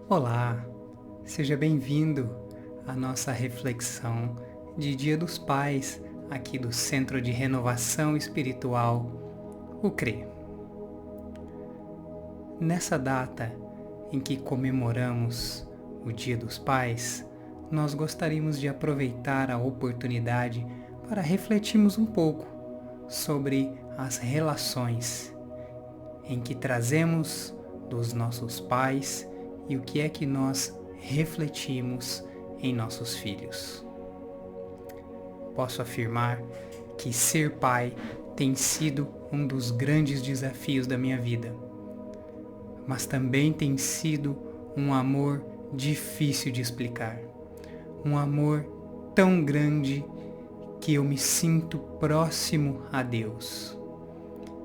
Olá, seja bem-vindo à nossa reflexão de Dia dos Pais aqui do Centro de Renovação Espiritual, o CRE. Nessa data em que comemoramos o Dia dos Pais, nós gostaríamos de aproveitar a oportunidade para refletirmos um pouco sobre as relações em que trazemos dos nossos pais e o que é que nós refletimos em nossos filhos. Posso afirmar que ser pai tem sido um dos grandes desafios da minha vida, mas também tem sido um amor difícil de explicar, um amor tão grande que eu me sinto próximo a Deus.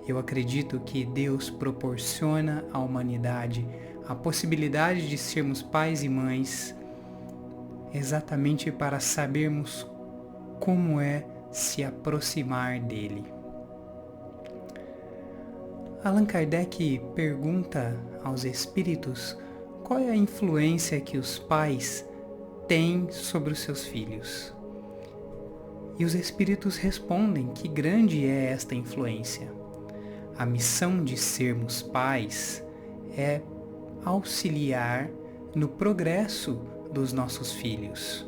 Eu acredito que Deus proporciona à humanidade a possibilidade de sermos pais e mães exatamente para sabermos como é se aproximar dele. Allan Kardec pergunta aos espíritos qual é a influência que os pais têm sobre os seus filhos. E os espíritos respondem que grande é esta influência. A missão de sermos pais é auxiliar no progresso dos nossos filhos,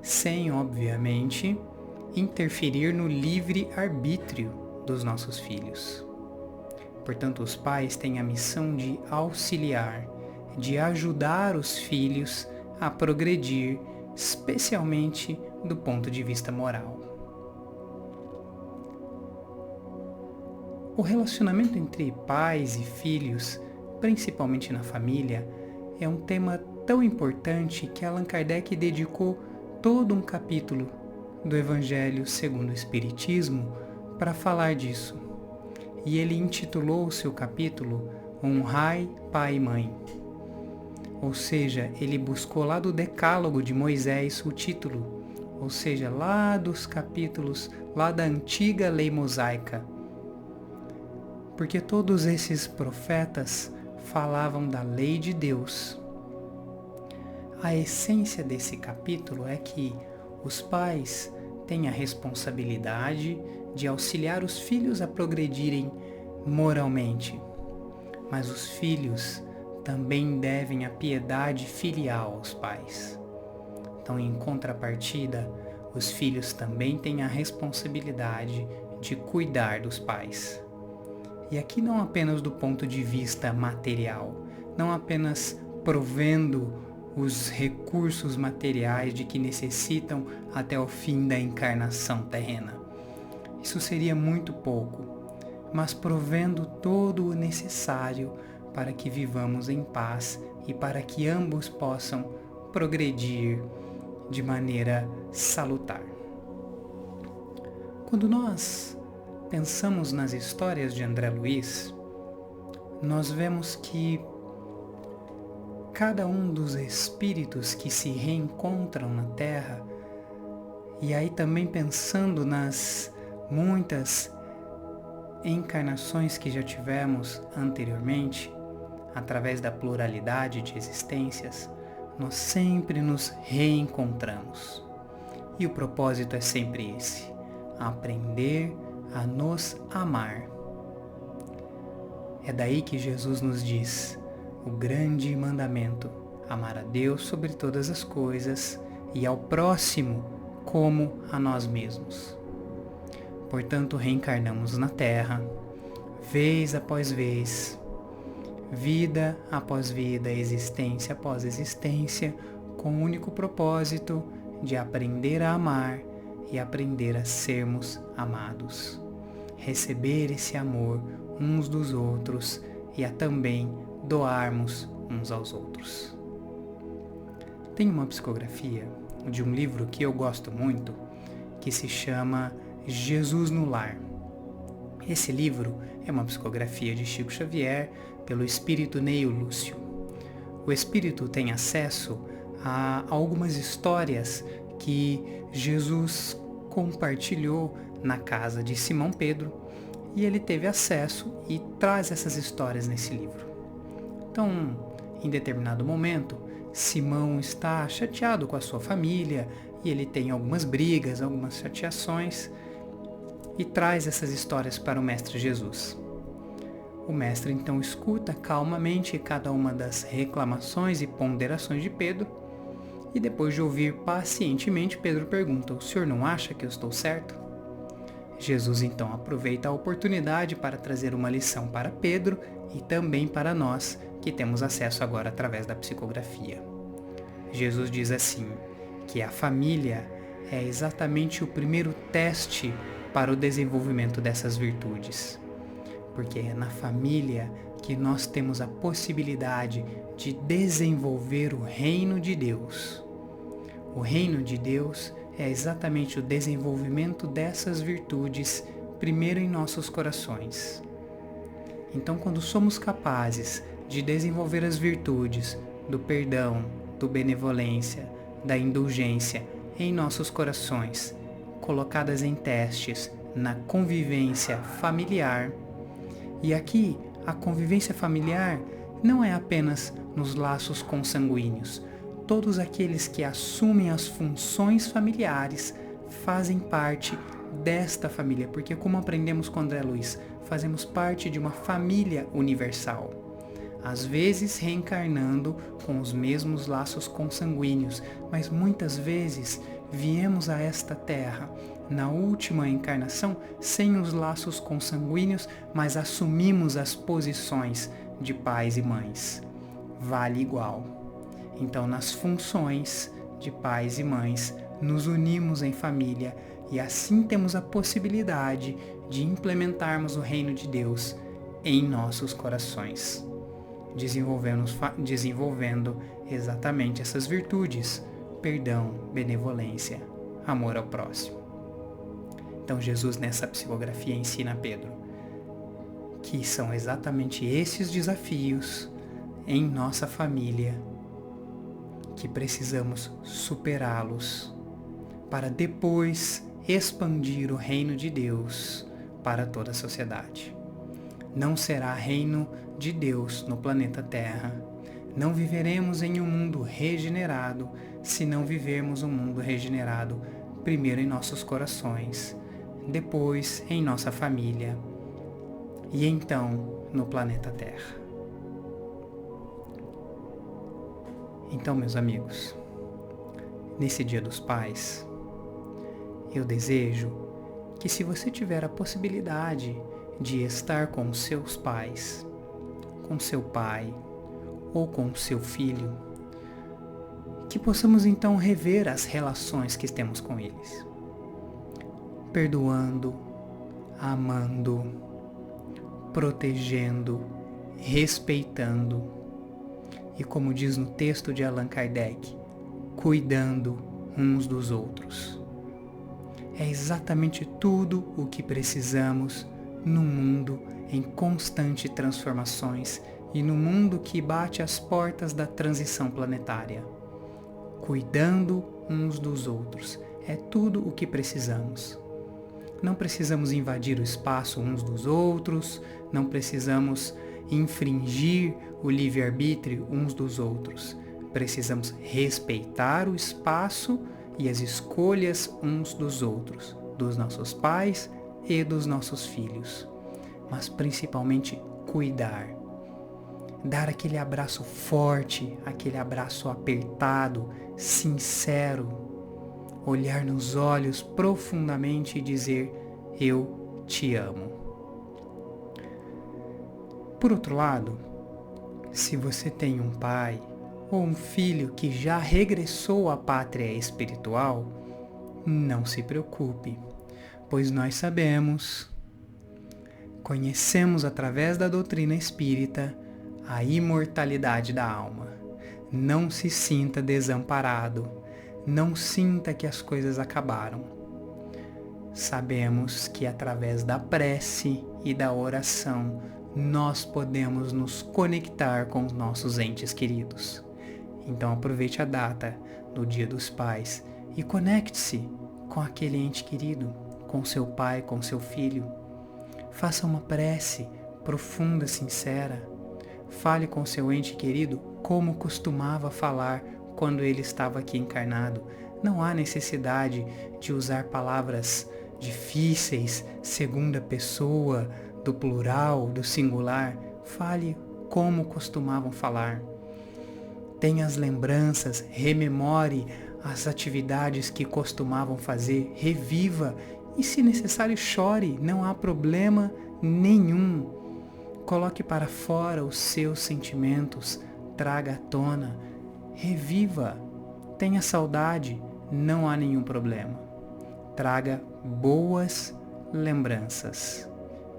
sem, obviamente, interferir no livre arbítrio dos nossos filhos. Portanto, os pais têm a missão de auxiliar, de ajudar os filhos a progredir, especialmente do ponto de vista moral. O relacionamento entre pais e filhos, principalmente na família, é um tema tão importante que Allan Kardec dedicou todo um capítulo do Evangelho segundo o Espiritismo para falar disso. E ele intitulou o seu capítulo Honrai Pai e Mãe. Ou seja, ele buscou lá do Decálogo de Moisés o título, ou seja, lá dos capítulos, lá da antiga lei mosaica. Porque todos esses profetas falavam da lei de Deus. A essência desse capítulo é que os pais têm a responsabilidade de auxiliar os filhos a progredirem moralmente, mas os filhos também devem a piedade filial aos pais. Então, em contrapartida, os filhos também têm a responsabilidade de cuidar dos pais. E aqui não apenas do ponto de vista material, não apenas provendo os recursos materiais de que necessitam até o fim da encarnação terrena. Isso seria muito pouco, mas provendo todo o necessário para que vivamos em paz e para que ambos possam progredir de maneira salutar. Quando nós pensamos nas histórias de André Luiz, nós vemos que cada um dos espíritos que se reencontram na Terra, e aí também pensando nas muitas encarnações que já tivemos anteriormente, através da pluralidade de existências, nós sempre nos reencontramos. E o propósito é sempre esse: aprender a nos amar. É daí que Jesus nos diz o grande mandamento: amar a Deus sobre todas as coisas e ao próximo como a nós mesmos. Portanto, reencarnamos na Terra, vez após vez, vida após vida, existência após existência, com o único propósito de aprender a amar e aprender a sermos amados. Receber esse amor uns dos outros e a também doarmos uns aos outros. Tem uma psicografia de um livro que eu gosto muito, que se chama Jesus no Lar. Esse livro é uma psicografia de Chico Xavier pelo espírito Neio Lúcio. O espírito tem acesso a algumas histórias que Jesus compartilhou na casa de Simão Pedro, e ele teve acesso e traz essas histórias nesse livro. Então, Em determinado momento, Simão está chateado com a sua família e ele tem algumas brigas, algumas chateações e traz essas histórias para o Mestre Jesus. O Mestre então escuta calmamente cada uma das reclamações e ponderações de Pedro e depois de ouvir pacientemente, Pedro pergunta: "O senhor não acha que eu estou certo?" Jesus então aproveita a oportunidade para trazer uma lição para Pedro e também para nós, que temos acesso agora através da psicografia. Jesus diz assim, que a família é exatamente o primeiro teste para o desenvolvimento dessas virtudes. Porque é na família que nós temos a possibilidade de desenvolver o reino de Deus. O reino de Deus é exatamente o desenvolvimento dessas virtudes primeiro em nossos corações. Então, quando somos capazes de desenvolver as virtudes do perdão, do benevolência, da indulgência em nossos corações, colocadas em testes na convivência familiar, e aqui a convivência familiar não é apenas nos laços consanguíneos. Todos aqueles que assumem as funções familiares fazem parte desta família, porque como aprendemos com André Luiz, fazemos parte de uma família universal. Às vezes reencarnando com os mesmos laços consanguíneos, mas muitas vezes viemos a esta terra na última encarnação sem os laços consanguíneos, mas assumimos as posições de pais e mães. Vale igual. Então, nas funções de pais e mães, nos unimos em família e assim temos a possibilidade de implementarmos o reino de Deus em nossos corações, desenvolvendo exatamente essas virtudes: perdão, benevolência, amor ao próximo. Então, Jesus, nessa psicografia, ensina a Pedro que são exatamente esses desafios em nossa família que precisamos superá-los para depois expandir o reino de Deus para toda a sociedade. Não será reino de Deus no planeta Terra. Não viveremos em um mundo regenerado se não vivermos um mundo regenerado primeiro em nossos corações, depois em nossa família e então no planeta Terra. Então, meus amigos, nesse Dia dos Pais, eu desejo que, se você tiver a possibilidade de estar com seus pais, com seu pai ou com seu filho, que possamos então rever as relações que temos com eles, perdoando, amando, protegendo, respeitando e, como diz no texto de Allan Kardec, cuidando uns dos outros. É exatamente tudo o que precisamos num mundo em constante transformações e no mundo que bate às portas da transição planetária. Cuidando uns dos outros é tudo o que precisamos. Não precisamos invadir o espaço uns dos outros, não precisamos infringir o livre-arbítrio uns dos outros. Precisamos respeitar o espaço e as escolhas uns dos outros, dos nossos pais e dos nossos filhos. Mas principalmente cuidar. Dar aquele abraço forte, aquele abraço apertado, sincero. Olhar nos olhos profundamente e dizer: eu te amo. Por outro lado, se você tem um pai ou um filho que já regressou à pátria espiritual, não se preocupe, pois nós sabemos, conhecemos através da doutrina espírita a imortalidade da alma. Não se sinta desamparado, não sinta que as coisas acabaram. Sabemos que através da prece e da oração nós podemos nos conectar com os nossos entes queridos. Então aproveite a data do Dia dos Pais e conecte-se com aquele ente querido, com seu pai, com seu filho. Faça uma prece profunda, sincera. Fale com seu ente querido como costumava falar quando ele estava aqui encarnado. Não há necessidade de usar palavras difíceis, segunda pessoa, do plural, do singular. Fale como costumavam falar. Tenha as lembranças, rememore as atividades que costumavam fazer, reviva e, se necessário, chore, não há problema nenhum. Coloque para fora os seus sentimentos, traga à tona, reviva, tenha saudade, não há nenhum problema. Traga boas lembranças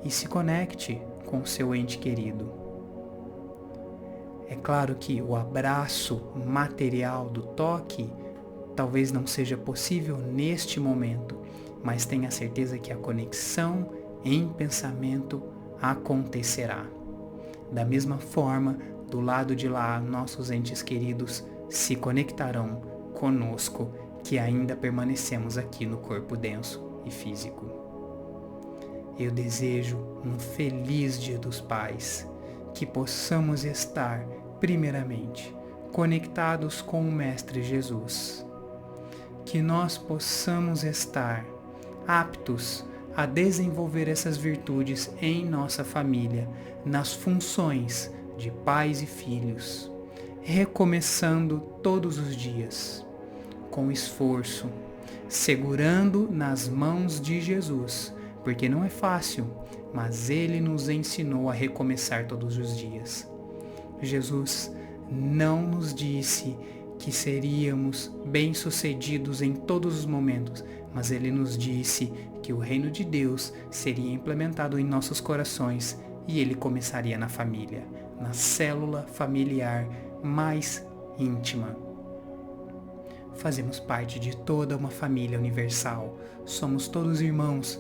e se conecte com seu ente querido. É claro que o abraço material do toque talvez não seja possível neste momento, mas tenha certeza que a conexão em pensamento acontecerá. Da mesma forma, do lado de lá, nossos entes queridos se conectarão conosco, que ainda permanecemos aqui no corpo denso e físico. Eu desejo um feliz Dia dos Pais, que possamos estar, primeiramente, conectados com o Mestre Jesus, que nós possamos estar aptos a desenvolver essas virtudes em nossa família, nas funções de pais e filhos, recomeçando todos os dias, com esforço, segurando nas mãos de Jesus, porque não é fácil, mas Ele nos ensinou a recomeçar todos os dias. Jesus não nos disse que seríamos bem-sucedidos em todos os momentos, mas Ele nos disse que o reino de Deus seria implementado em nossos corações e Ele começaria na família, na célula familiar mais íntima. Fazemos parte de toda uma família universal. Somos todos irmãos,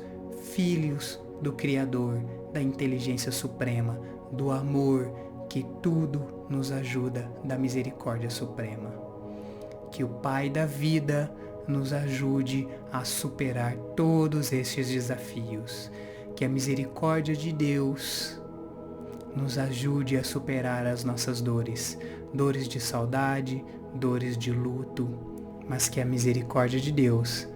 filhos do Criador, da inteligência suprema, do amor que tudo nos ajuda, da misericórdia suprema. Que o Pai da vida nos ajude a superar todos estes desafios. Que a misericórdia de Deus nos ajude a superar as nossas dores, dores de saudade, dores de luto, mas que a misericórdia de Deus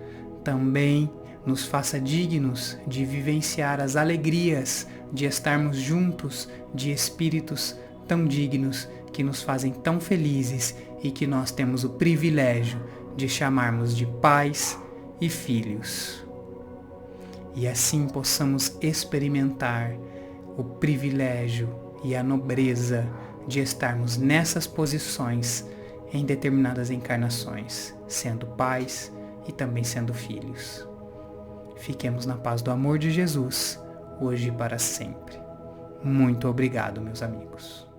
também nos faça dignos de vivenciar as alegrias de estarmos juntos, de espíritos tão dignos que nos fazem tão felizes e que nós temos o privilégio de chamarmos de pais e filhos. E assim possamos experimentar o privilégio e a nobreza de estarmos nessas posições em determinadas encarnações, sendo pais e também sendo filhos. Fiquemos na paz do amor de Jesus, hoje e para sempre. Muito obrigado, meus amigos.